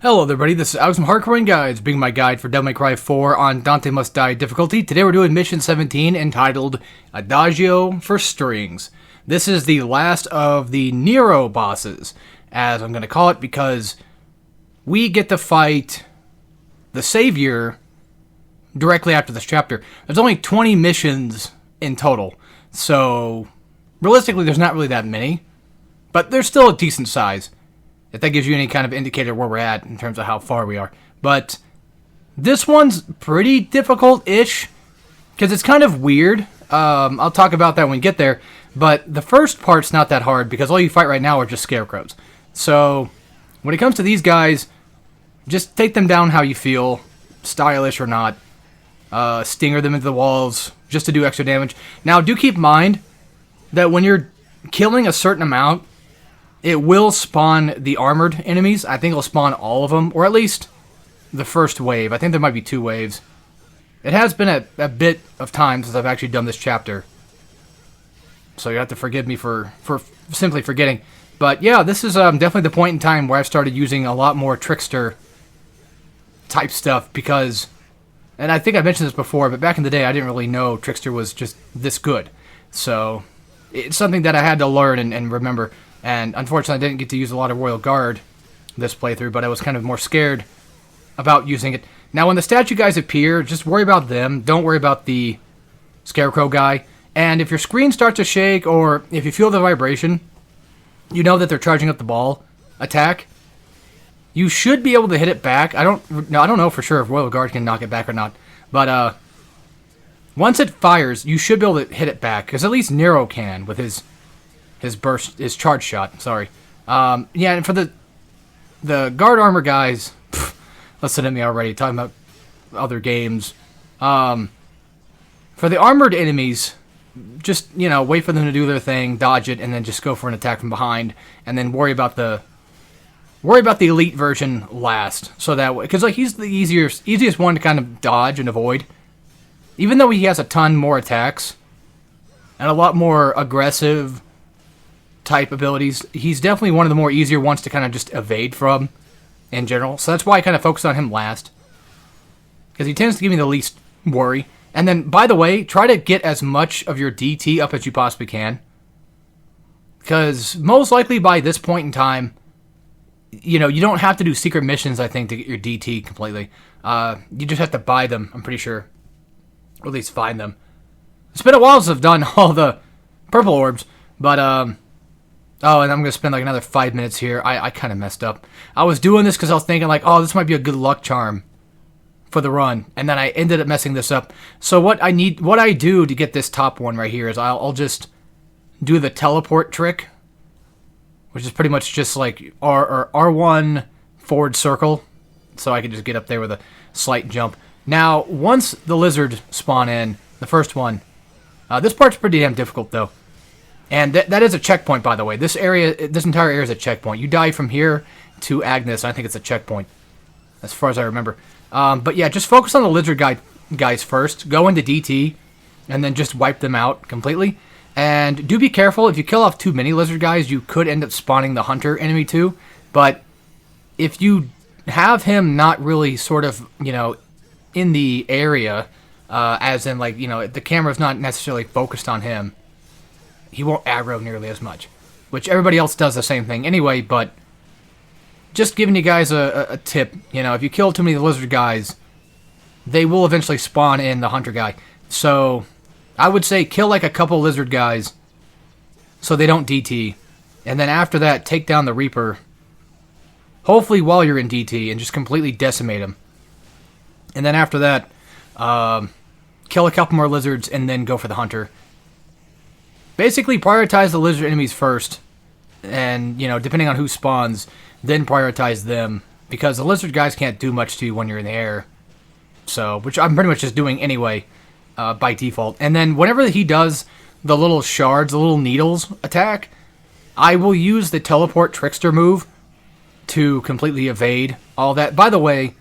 Hello everybody, this is Alex from Hardcore Guides, being my guide for Devil May Cry 4 on Dante Must Die difficulty. Today we're doing Mission 17 entitled Adagio for Strings. This is the last of the Nero bosses, as I'm going to call it, because we get to fight the Savior directly after this chapter. There's only 20 missions in total, so realistically there's not really that many, but they're still a decent size. If that gives you any kind of indicator where we're at in terms of how far we are. But this one's pretty difficult-ish, because it's kind of weird. I'll talk about that when we get there. But the first part's not that hard, because all you fight right now are just scarecrows. So, when it comes to these guys, just take them down how you feel, stylish or not. Stinger them into the walls, just to do extra damage. Now, do keep in mind that when you're killing a certain amount, it will spawn the armored enemies. I think it'll spawn all of them, or at least the first wave. I think there might be 2 waves. It has been a bit of time since I've actually done this chapter, so you have to forgive me for simply forgetting. But yeah, this is definitely the point in time where I've started using a lot more trickster type stuff, because, and I think I mentioned this before, but back in the day I didn't really know trickster was just this good. So it's something that I had to learn and remember. And unfortunately, I didn't get to use a lot of Royal Guard this playthrough, but I was kind of more scared about using it. Now, when the statue guys appear, just worry about them. Don't worry about the Scarecrow guy. And if your screen starts to shake, or if you feel the vibration, you know that they're charging up the ball attack. You should be able to hit it back. I don't know for sure if Royal Guard can knock it back or not. But once it fires, you should be able to hit it back, because at least Nero can with his charge shot, sorry. Yeah, and for the guard armor guys, listen to me already, talking about other games. For the armored enemies, just, wait for them to do their thing, dodge it, and then just go for an attack from behind, and then worry about the elite version last, so that way, because he's the easiest one to kind of dodge and avoid. Even though he has a ton more attacks, and a lot more aggressive type abilities, he's definitely one of the more easier ones to kind of just evade from in general. So that's why I kind of focus on him last, because he tends to give me the least worry. And then, by the way, try to get as much of your DT up as you possibly can, because most likely by this point in time, you don't have to do secret missions, I think, to get your DT completely. You just have to buy them, I'm pretty sure, or at least find them. It's been a while since I've done all the purple orbs, but oh, and I'm going to spend like another 5 minutes here. I kind of messed up. I was doing this because I was thinking like, oh, this might be a good luck charm for the run. And then I ended up messing this up. So what I do to get this top one right here is I'll just do the teleport trick, which is pretty much just like R1 forward circle. So I can just get up there with a slight jump. Now, once the lizard spawn in, the first one, this part's pretty damn difficult though. And that is a checkpoint, by the way. This entire area is a checkpoint. You die from here to Agnes, I think it's a checkpoint, as far as I remember. But yeah, just focus on the lizard guys first. Go into DT, and then just wipe them out completely. And do be careful. If you kill off too many lizard guys, you could end up spawning the hunter enemy too. But if you have him not really sort of, in the area, as in like, the camera's not necessarily focused on him, he won't aggro nearly as much, which everybody else does the same thing anyway. But just giving you guys a tip, if you kill too many lizard guys, they will eventually spawn in the hunter guy. So I would say kill like a couple lizard guys so they don't DT, and then after that take down the Reaper, hopefully while you're in DT, and just completely decimate him. And then after that, kill a couple more lizards and then go for the hunter. Basically, prioritize the lizard enemies first, and, depending on who spawns, then prioritize them, because the lizard guys can't do much to you when you're in the air, so, which I'm pretty much just doing anyway, by default. And then whenever he does the little shards, the little needles attack, I will use the teleport trickster move to completely evade all that. By the way,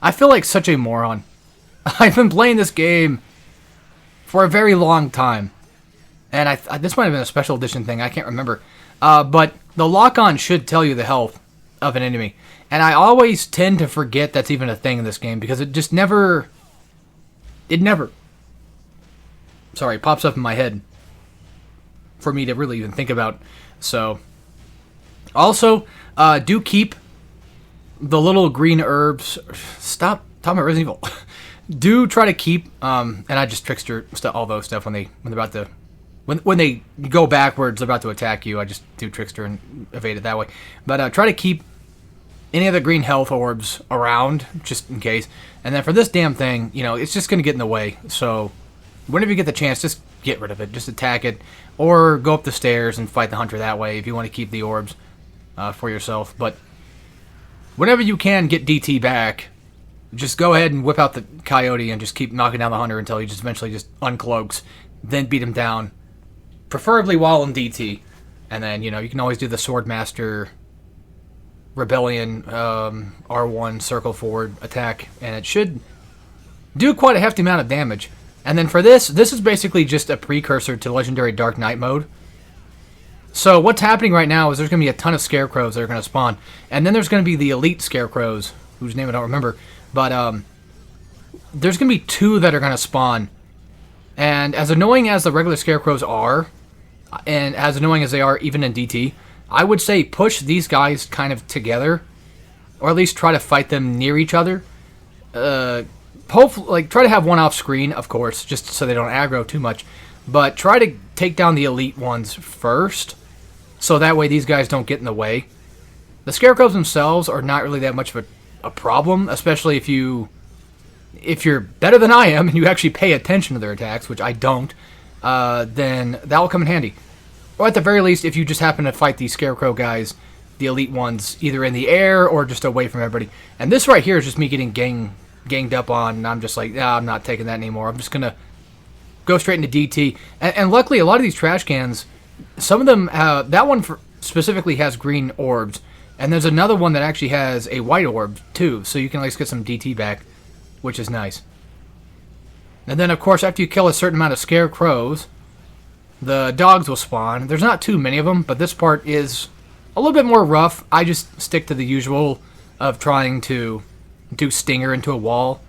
I feel like such a moron. I've been playing this game for a very long time. And this might have been a special edition thing, I can't remember. But the lock-on should tell you the health of an enemy. And I always tend to forget that's even a thing in this game because it just never... It never... Sorry, pops up in my head for me to really even think about. So, also, do keep the little green herbs. Stop talking about Resident Evil. Do try to keep, and I just trickster all those stuff when they're about to, when they go backwards, about to attack you. I just do trickster and evade it that way. But try to keep any of the green health orbs around just in case. And then for this damn thing, it's just gonna get in the way. So whenever you get the chance, just get rid of it. Just attack it, or go up the stairs and fight the hunter that way if you want to keep the orbs for yourself. But whenever you can get DT back, just go ahead and whip out the coyote and just keep knocking down the hunter until he just eventually just uncloaks. Then beat him down, preferably while in DT. And then, you can always do the Swordmaster Rebellion R1 circle forward attack, and it should do quite a hefty amount of damage. And then for this is basically just a precursor to Legendary Dark Knight mode. So what's happening right now is there's going to be a ton of scarecrows that are going to spawn. And then there's going to be the elite scarecrows, whose name I don't remember. But there's going to be 2 that are going to spawn. And as annoying as the regular scarecrows are, and as annoying as they are even in DT, I would say push these guys kind of together. Or at least try to fight them near each other. Hopefully, try to have one off screen, of course, just so they don't aggro too much. But try to take down the elite ones first, so that way these guys don't get in the way. The scarecrows themselves are not really that much of a problem, especially if you're better than I am and you actually pay attention to their attacks, which I don't. Then that will come in handy. Or at the very least, if you just happen to fight these scarecrow guys, the elite ones, either in the air or just away from everybody. And this right here is just me getting ganged up on, and I'm just like, I'm not taking that anymore. I'm just gonna go straight into DT. And luckily, a lot of these trash cans, some of them, that one specifically has green orbs, and there's another one that actually has a white orb too, so you can at least get some DT back, which is nice. And then, of course, after you kill a certain amount of scarecrows, the dogs will spawn. There's not too many of them, but this part is a little bit more rough. I just stick to the usual of trying to do Stinger into a wall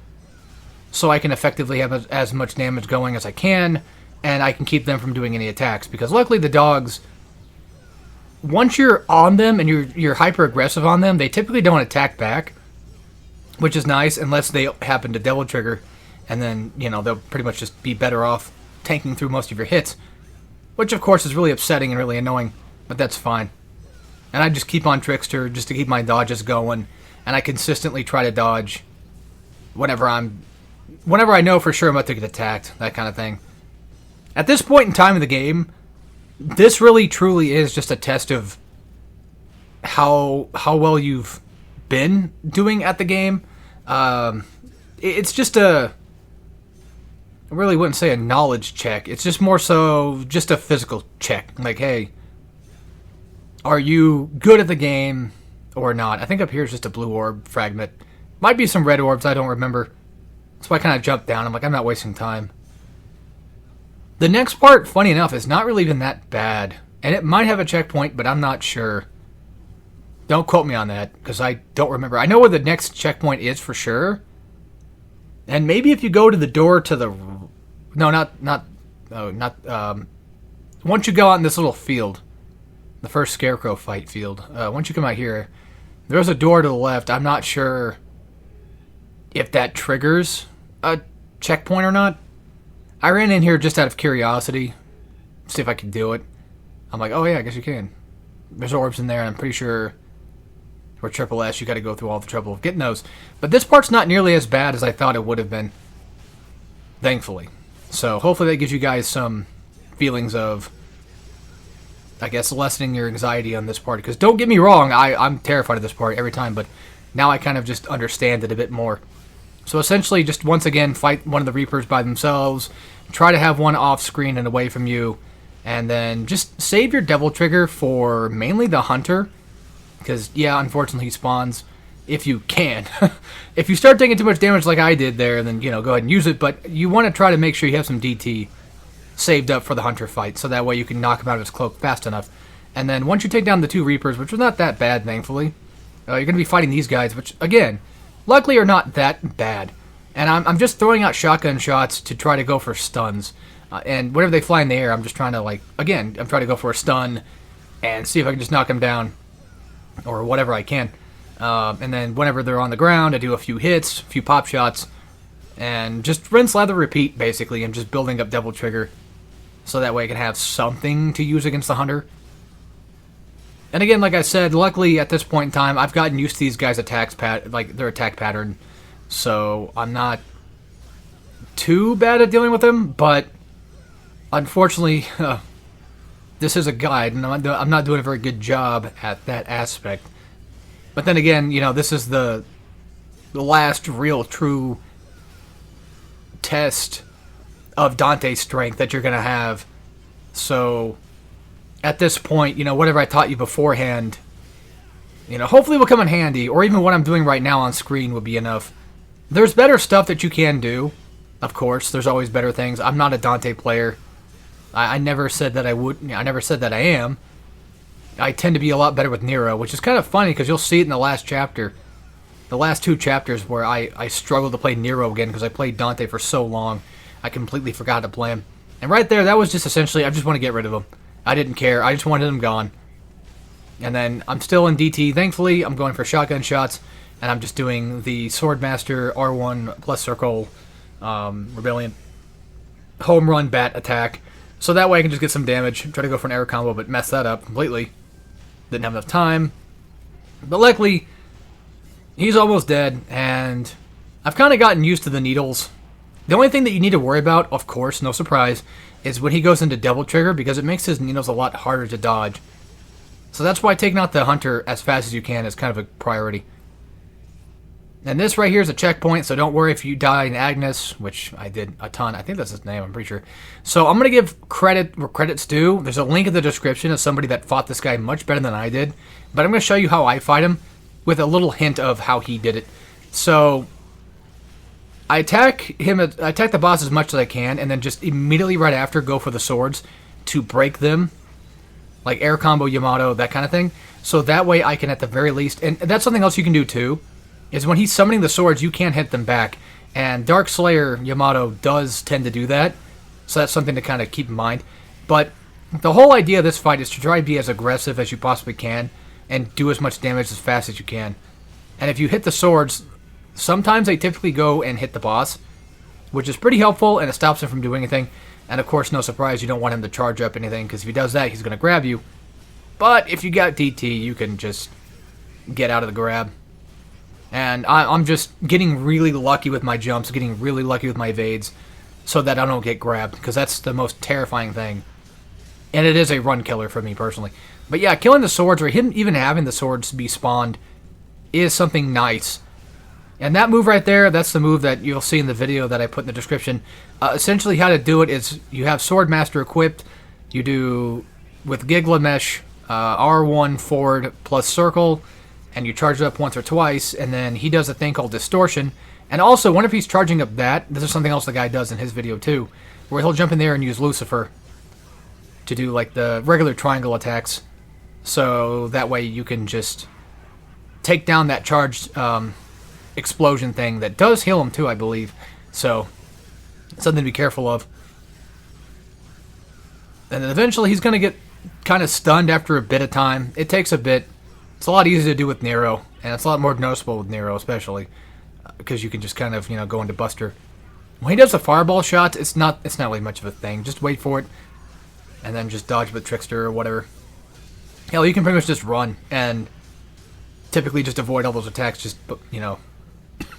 so I can effectively have as much damage going as I can, and I can keep them from doing any attacks. Because luckily the dogs, once you're on them and you're hyper-aggressive on them, they typically don't attack back, which is nice, unless they happen to double trigger, and then, they'll pretty much just be better off tanking through most of your hits, which of course is really upsetting and really annoying, but that's fine. And I just keep on Trickster just to keep my dodges going, and I consistently try to dodge whenever I know for sure I'm about to get attacked, that kind of thing. At this point in time of the game, this really truly is just a test of how well you've been doing at the game. It's just I really wouldn't say a knowledge check. It's just more so just a physical check. Like, hey, are you good at the game or not? I think up here is just a blue orb fragment. Might be some red orbs, I don't remember. That's why I kind of jumped down. I'm like, I'm not wasting time. The next part, funny enough, is not really even that bad. And it might have a checkpoint, but I'm not sure. Don't quote me on that, because I don't remember. I know where the next checkpoint is for sure. And maybe if you go to the door to the... once you go out in this little field, the first scarecrow fight field, once you come out here, there's a door to the left. I'm not sure if that triggers a checkpoint or not. I ran in here just out of curiosity, see if I could do it. I'm like, oh yeah, I guess you can. There's orbs in there, and I'm pretty sure for Triple S you got to go through all the trouble of getting those. But this part's not nearly as bad as I thought it would have been, thankfully. So hopefully that gives you guys some feelings of, I guess, lessening your anxiety on this part. Because don't get me wrong, I'm terrified of this part every time, but now I kind of just understand it a bit more. So essentially, just once again, fight one of the Reapers by themselves, try to have one off screen and away from you, and then just save your Devil Trigger for mainly the Hunter, because, yeah, unfortunately he spawns, if you can. If you start taking too much damage like I did there, then, go ahead and use it, but you want to try to make sure you have some DT saved up for the Hunter fight, so that way you can knock him out of his cloak fast enough. And then once you take down the 2 Reapers, which was not that bad, thankfully, you're going to be fighting these guys, which, again, luckily are not that bad. And I'm just throwing out shotgun shots to try to go for stuns. And whenever they fly in the air, I'm just trying to, like, again, I'm trying to go for a stun and see if I can just knock them down or whatever I can. And then whenever they're on the ground, I do a few hits, a few pop shots, and just rinse, lather, repeat, basically. I'm just building up Devil Trigger so that way I can have something to use against the Hunter. And again, like I said, luckily at this point in time, I've gotten used to these guys' their attack pattern, so I'm not too bad at dealing with them. But unfortunately, this is a guide, and I'm not doing a very good job at that aspect. But then again, this is the last real true test of Dante's strength that you're gonna have. So at this point, whatever I taught you beforehand, hopefully will come in handy, or even what I'm doing right now on screen would be enough. There's better stuff that you can do, of course. There's always better things. I'm not a Dante player. I never said that I would. I never said that I am. I tend to be a lot better with Nero, which is kind of funny because you'll see it in the last chapter. The last 2 chapters where I struggled to play Nero again because I played Dante for so long. I completely forgot to play him. And right there, that was just essentially, I just want to get rid of him. I didn't care. I just wanted him gone. And then I'm still in DT. Thankfully, I'm going for shotgun shots, and I'm just doing the Swordmaster R1 plus circle Rebellion home run bat attack. So that way I can just get some damage. Try to go for an air combo, but mess that up completely. Didn't have enough time. But luckily, he's almost dead, and I've kind of gotten used to the needles. The only thing that you need to worry about, of course, no surprise, is when he goes into Devil Trigger, because it makes his needles a lot harder to dodge. So that's why taking out the Hunter as fast as you can is kind of a priority. And this right here is a checkpoint, so don't worry if you die in Agnes, which I did a ton. I think that's his name, I'm pretty sure. So I'm going to give credit where credit's due. There's a link in the description of somebody that fought this guy much better than I did. But I'm going to show you how I fight him with a little hint of how he did it. So I attack the boss as much as I can, and then just immediately right after go for the swords to break them. Like air combo, Yamato, that kind of thing. So that way I can at the very least, and that's something else you can do too, is when he's summoning the swords, you can't hit them back. And Dark Slayer Yamato does tend to do that. So that's something to kind of keep in mind. But the whole idea of this fight is to try to be as aggressive as you possibly can and do as much damage as fast as you can. And if you hit the swords, sometimes they typically go and hit the boss, which is pretty helpful, and it stops him from doing anything. And of course, no surprise, you don't want him to charge up anything, because if he does that, he's going to grab you. But if you got DT, you can just get out of the grab. And I'm just getting really lucky with my jumps, getting really lucky with my evades, so that I don't get grabbed, because that's the most terrifying thing. And it is a run killer for me, personally. But yeah, killing the swords, or him even having the swords be spawned, is something nice. And that move right there, that's the move that you'll see in the video that I put in the description. Essentially how to do it is you have Swordmaster equipped, you do with Giglamesh, R1 forward plus circle, and you charge it up once or twice, and then he does a thing called Distortion. And also, whenever he's charging up that, this is something else the guy does in his video too, where he'll jump in there and use Lucifer to do like the regular triangle attacks. So that way you can just take down that charged explosion thing that does heal him too, I believe. So, something to be careful of. And then eventually he's going to get kind of stunned after a bit of time. It takes a bit. It's a lot easier to do with Nero, and it's a lot more noticeable with Nero, especially because you can just kind of, go into Buster. When he does the fireball shots, it's not really much of a thing. Just wait for it, and then just dodge with Trickster or whatever. Hell, you can pretty much just run and typically just avoid all those attacks, just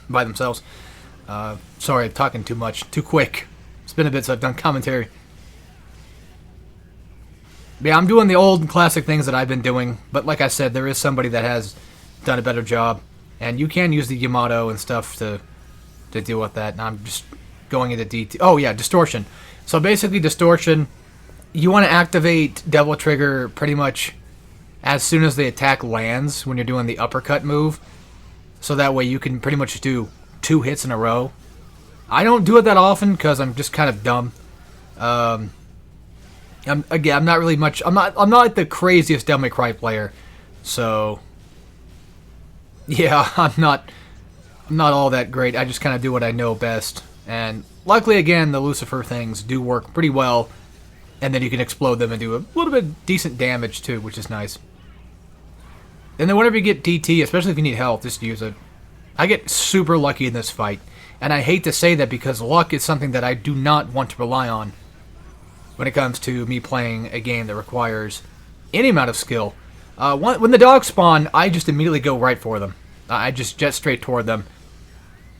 by themselves. Sorry, I'm talking too much, too quick. It's been a bit since I've done commentary. But yeah, I'm doing the old classic things that I've been doing, but like I said, there is somebody that has done a better job, and you can use the Yamato and stuff to deal with that, and I'm just going into DT. Oh yeah, Distortion. So basically Distortion, you want to activate Devil Trigger pretty much as soon as the attack lands when you're doing the uppercut move, so that way you can pretty much do 2 hits in a row. I don't do it that often because I'm just kind of dumb. I'm not really much. I'm not like the craziest Devil May Cry player, so Yeah, I'm not all that great. I just kind of do what I know best. And luckily, again, the Lucifer things do work pretty well. And then you can explode them and do a little bit decent damage too, which is nice. And then whenever you get DT, especially if you need health, just use it. I get super lucky in this fight. And I hate to say that because luck is something that I do not want to rely on when it comes to me playing a game that requires any amount of skill. When the dogs spawn, I just immediately go right for them. I just jet straight toward them,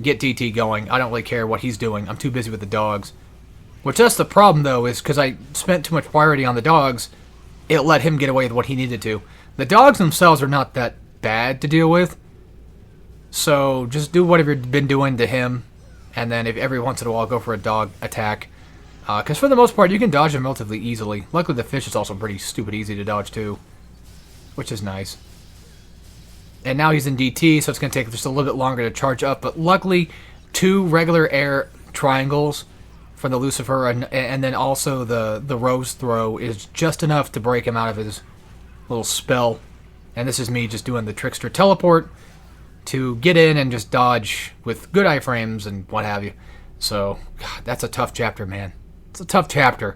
get DT going. I don't really care what he's doing. I'm too busy with the dogs. Which that's the problem, though, is because I spent too much priority on the dogs, it let him get away with what he needed to. The dogs themselves are not that bad to deal with, so just do whatever you've been doing to him, and then if every once in a while go for a dog attack. Because for the most part, you can dodge them relatively easily. Luckily, the fish is also pretty stupid easy to dodge, too, which is nice. And now he's in DT, so it's going to take just a little bit longer to charge up, but luckily, 2 regular air triangles for the Lucifer, and then also the Rose Throw is just enough to break him out of his little spell. And this is me just doing the Trickster Teleport to get in and just dodge with good iframes and what have you. So, God, that's a tough chapter, man. It's a tough chapter.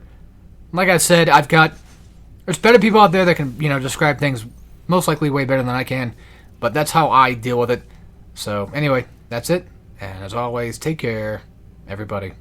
Like I said, there's better people out there that can, describe things most likely way better than I can, but that's how I deal with it. So, anyway, that's it. And as always, take care, everybody.